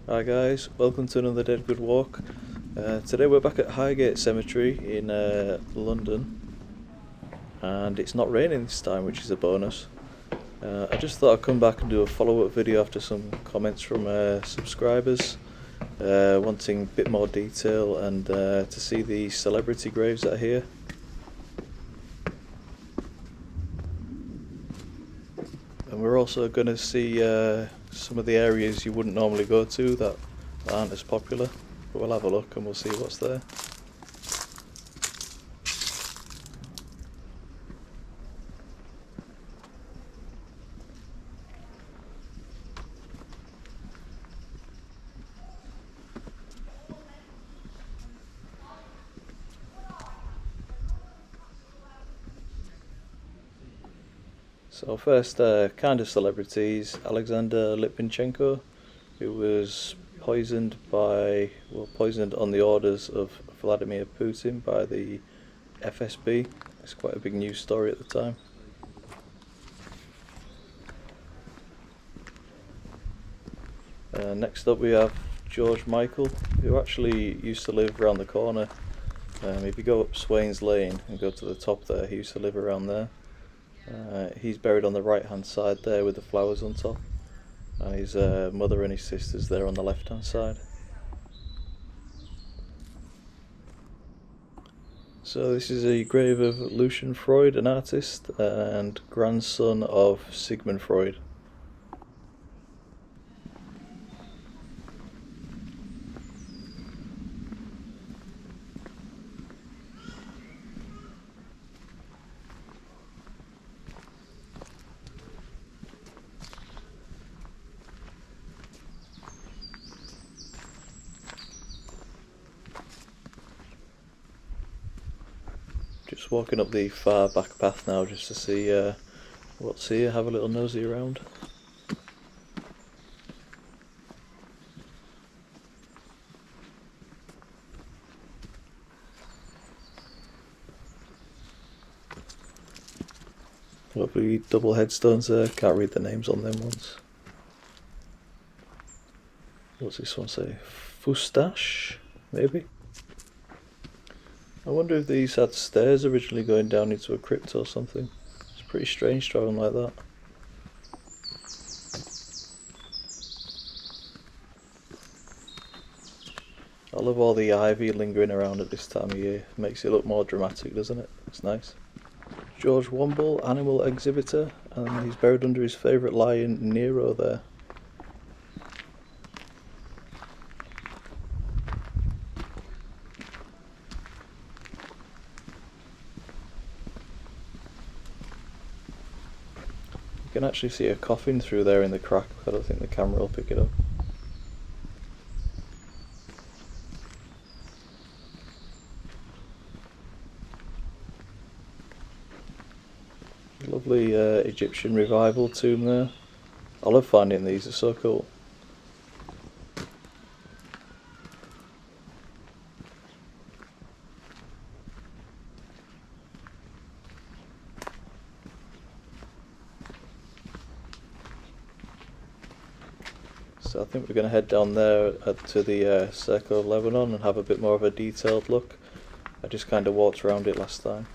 Hi guys, welcome to another Dead Good Walk. Today we're back at Highgate Cemetery in London, and it's not raining this time, which is a bonus. I just thought I'd come back and do a follow-up video after some comments from subscribers wanting a bit more detail and to see the celebrity graves that are here. And we're also going to see some of the areas you wouldn't normally go to that aren't as popular, but we'll have a look and we'll see what's there. So first, kind of celebrities, Alexander Litvinchenko, who was poisoned on the orders of Vladimir Putin by the FSB. It's quite a big news story at the time. Next up we have George Michael, who actually used to live around the corner. If you go up Swains Lane and go to the top there, he used to live around there. He's buried on the right hand side there with the flowers on top, and his mother and his sisters there on the left hand side. So this is a grave of Lucian Freud, an artist and grandson of Sigmund Freud. Just walking up the far back path now just to see what's here, have a little nosy around. Lovely double headstones there, can't read the names on them ones. What's this one say? Fustache, maybe? I wonder if these had stairs originally going down into a crypt or something. It's pretty strange travelling like that. I love all the ivy lingering around at this time of year. Makes it look more dramatic, doesn't it? It's nice. George Womble, animal exhibitor, and he's buried under his favourite lion, Nero, there. You can actually see a coffin through there in the crack, but I don't think the camera will pick it up. Lovely Egyptian revival tomb there. I love finding these, they're so cool. So I think we're going to head down there to the Circle of Lebanon and have a bit more of a detailed look. I just kind of walked around it last time.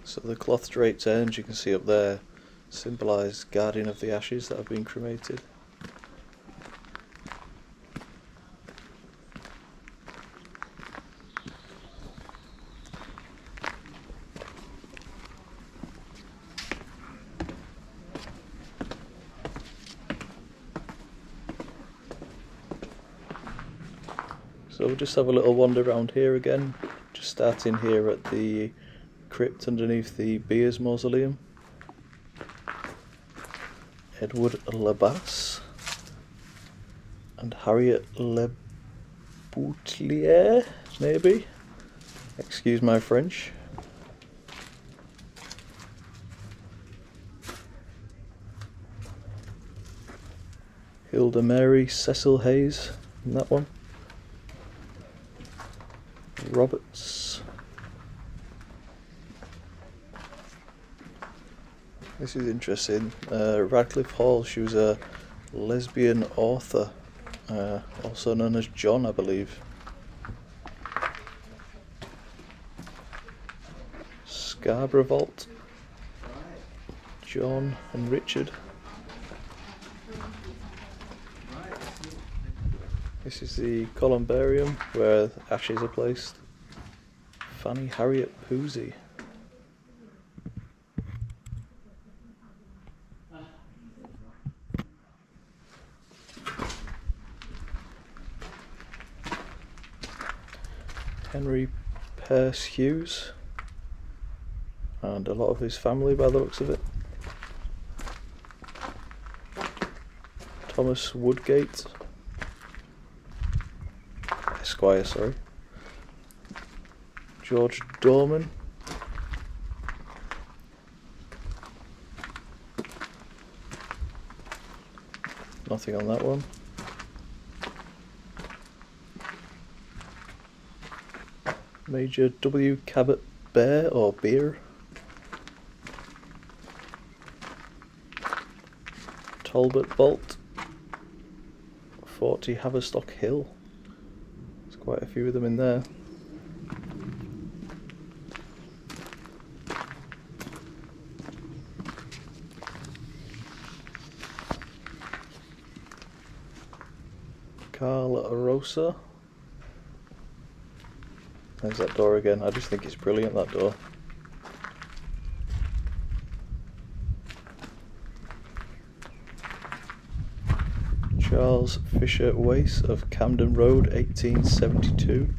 So the cloth draped urns you can see up there symbolise guardian of the ashes that have been cremated. So we'll just have a little wander around here again, just starting here at the crypt underneath the Beers Mausoleum. Edward Labasse and Harriet Le Boutelier, maybe? Excuse my French. Hilda Mary Cecil Hayes in that one. Roberts. This is interesting. Radcliffe Hall, she was a lesbian author, also known as John, I believe. Scarborough Vault, John and Richard. This is the columbarium where ashes are placed. Fanny Harriet Pusey. Henry Perce Hughes, and a lot of his family by the looks of it. Thomas Woodgate, Esquire, sorry. George Dorman. Nothing on that one. Major W. Cabot Bear or Beer. Talbot Vault. 40 Haverstock Hill. There's quite a few of them in there. Carl Rosa. There's that door again. I just think it's brilliant, that door. Charles Fisher Wace of Camden Road, 1872.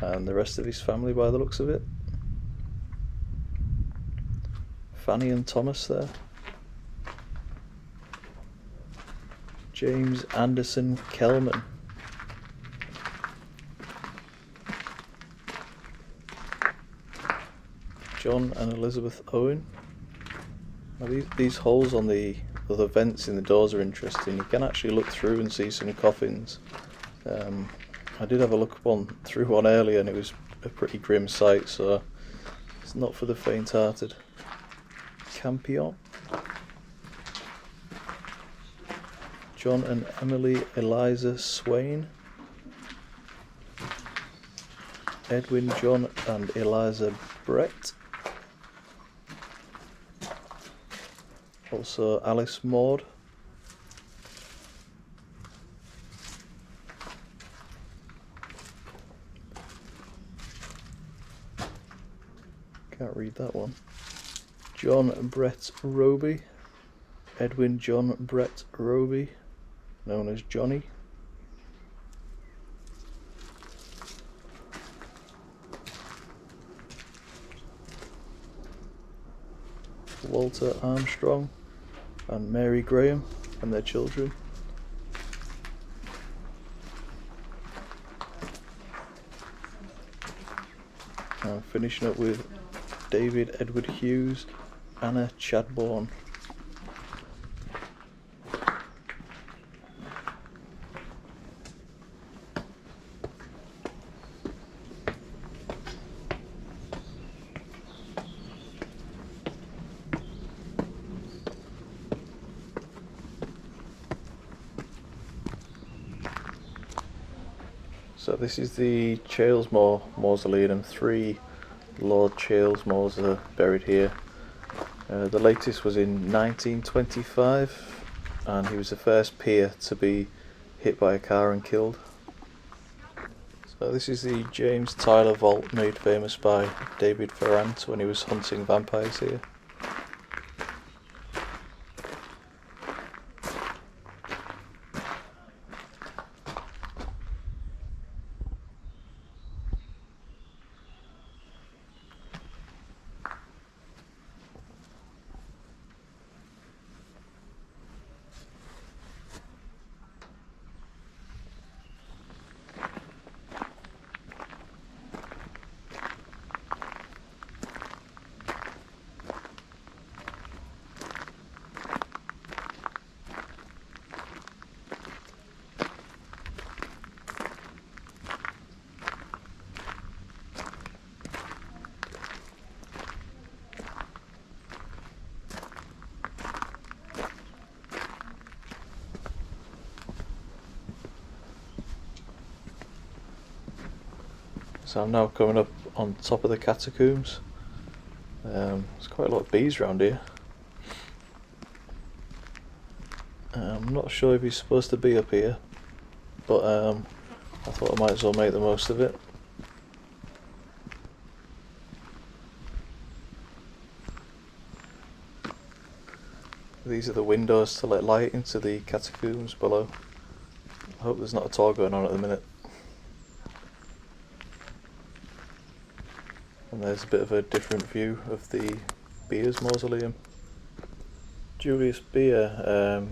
And the rest of his family by the looks of it. Fanny and Thomas there. James Anderson Kelman. John and Elizabeth Owen. Now these holes on the other vents in the doors are interesting. You can actually look through and see some coffins. I did have a look through one earlier and it was a pretty grim sight, so it's not for the faint-hearted. Campion. John and Emily Eliza Swain. Edwin John and Eliza Brett. Also Alice Maud. Can't read that one. John Brett Roby. Edwin John Brett Roby, known as Johnny. Walter Armstrong and Mary Graham and their children. And finishing up with David Edward Hughes, Anna Chadbourne. So this is the Chalesmore Mausoleum. 3 Lord Chalesmores are buried here. The latest was in 1925 and he was the first peer to be hit by a car and killed. So this is the James Tyler Vault, made famous by David Ferrant when he was hunting vampires here. So I'm now coming up on top of the catacombs. There's quite a lot of bees around here. I'm not sure if he's supposed to be up here, but I thought I might as well make the most of it. These are the windows to let light into the catacombs below. I hope there's not a tour going on at the minute. And there's a bit of a different view of the Beers mausoleum. Julius Beer,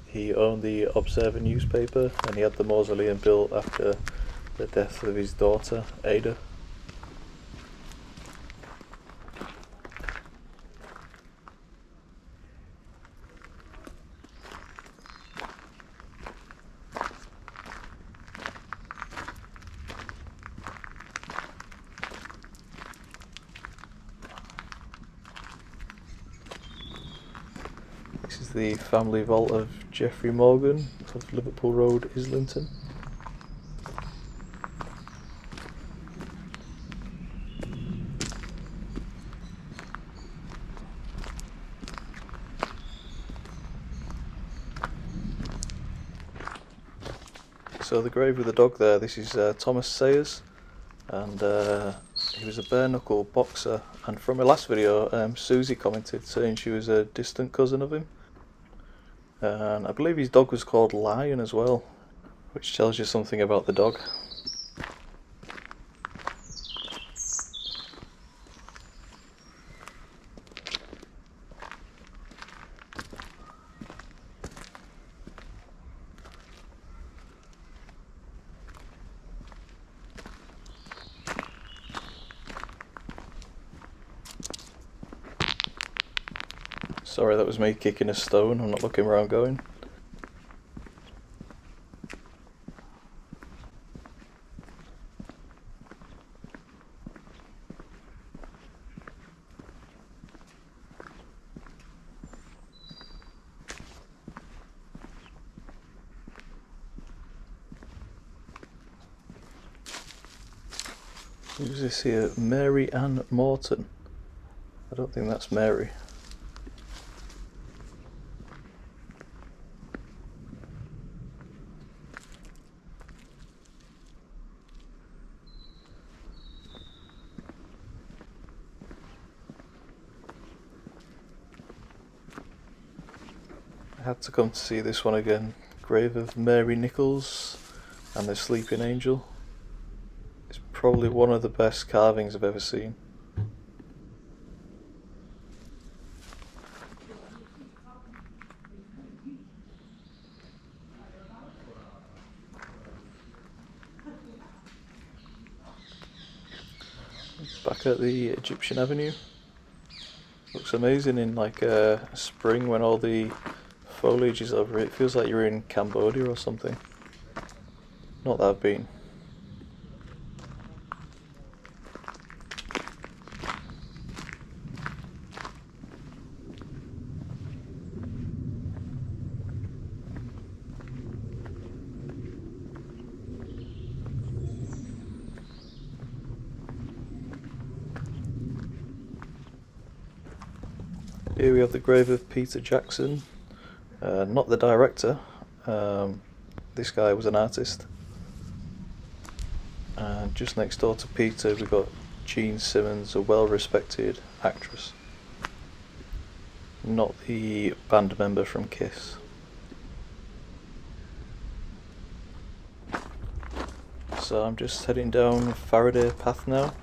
he owned the Observer newspaper, and he had the mausoleum built after the death of his daughter, Ada. This is the family vault of Geoffrey Morgan of Liverpool Road, Islington. So the grave with the dog there, this is Thomas Sayers, and he was a bare knuckle boxer, and from my last video Susie commented saying she was a distant cousin of him, and I believe his dog was called Lion as well, which tells you something about the dog. Sorry, that was me kicking a stone. I'm not looking where I'm going. Who's this here? Mary Ann Morton. I don't think that's Mary. I had to come to see this one again. Grave of Mary Nichols and the Sleeping Angel. It's probably one of the best carvings I've ever seen. Back at the Egyptian Avenue. Looks amazing in like spring when all the foliage is over it. It feels like you're in Cambodia or something. Not that I've been. Here we have the grave of Peter Jackson, not the director. This guy was an artist. And just next door to Peter we've got Jean Simmons, a well-respected actress. Not the band member from Kiss. So I'm just heading down Faraday Path now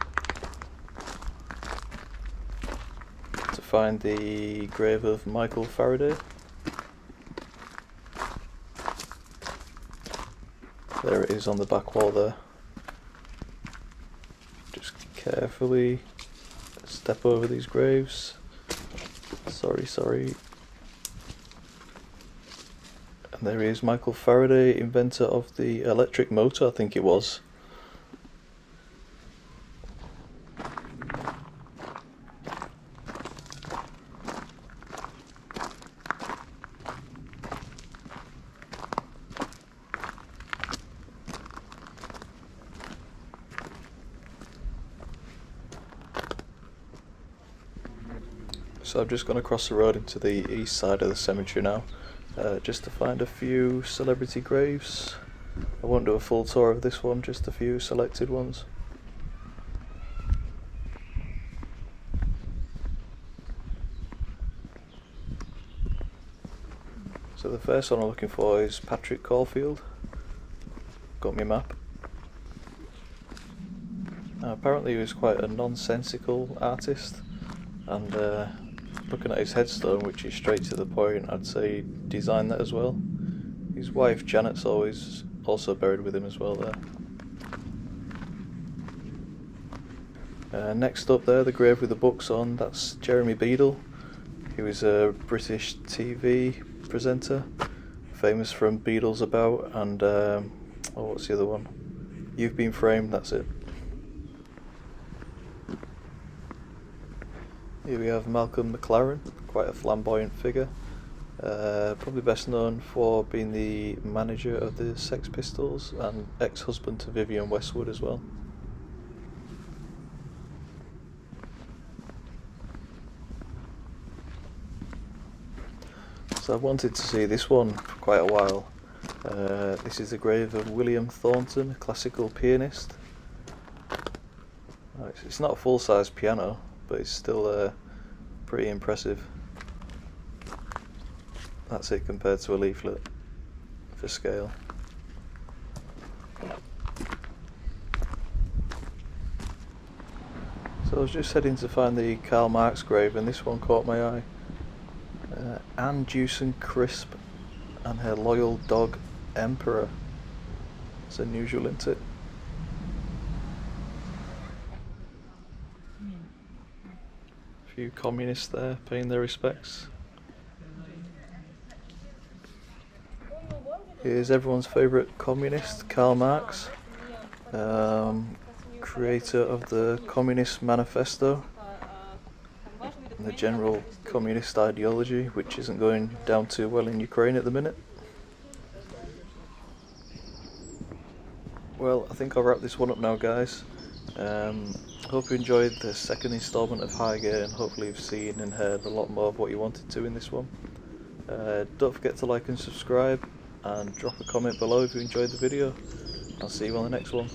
to find the grave of Michael Faraday. There it is on the back wall there. Just carefully step over these graves. Sorry. And there he is, Michael Faraday, inventor of the electric motor, I think it was. So I've just gone across the road into the east side of the cemetery now, just to find a few celebrity graves. I won't do a full tour of this one, just a few selected ones. So the first one I'm looking for is Patrick Caulfield. Got my map. Apparently he was quite a nonsensical artist, and looking at his headstone, which is straight to the point, I'd say he designed that as well. His wife Janet's also buried with him as well there. Next up there, the grave with the books on, that's Jeremy Beadle. He was a British TV presenter, famous from Beadle's About and what's the other one? You've Been Framed, that's it. Here we have Malcolm McLaren, quite a flamboyant figure, probably best known for being the manager of the Sex Pistols and ex-husband to Vivienne Westwood as well. So I've wanted to see this one for quite a while. This is the grave of William Thornton, a classical pianist. It's not a full-size piano, but it's still pretty impressive. That's it compared to a leaflet for scale. So I was just heading to find the Karl Marx grave, and this one caught my eye. Anne Jewson Crisp and her loyal dog Emperor. It's unusual, isn't it? A few communists there paying their respects. Here's everyone's favourite communist, Karl Marx, creator of the Communist Manifesto and the general communist ideology, which isn't going down too well in Ukraine at the minute. Well, I think I'll wrap this one up now, guys. Hope you enjoyed the second instalment of Highgate, and hopefully you've seen and heard a lot more of what you wanted to in this one. Don't forget to like and subscribe, and drop a comment below if you enjoyed the video. I'll see you on the next one.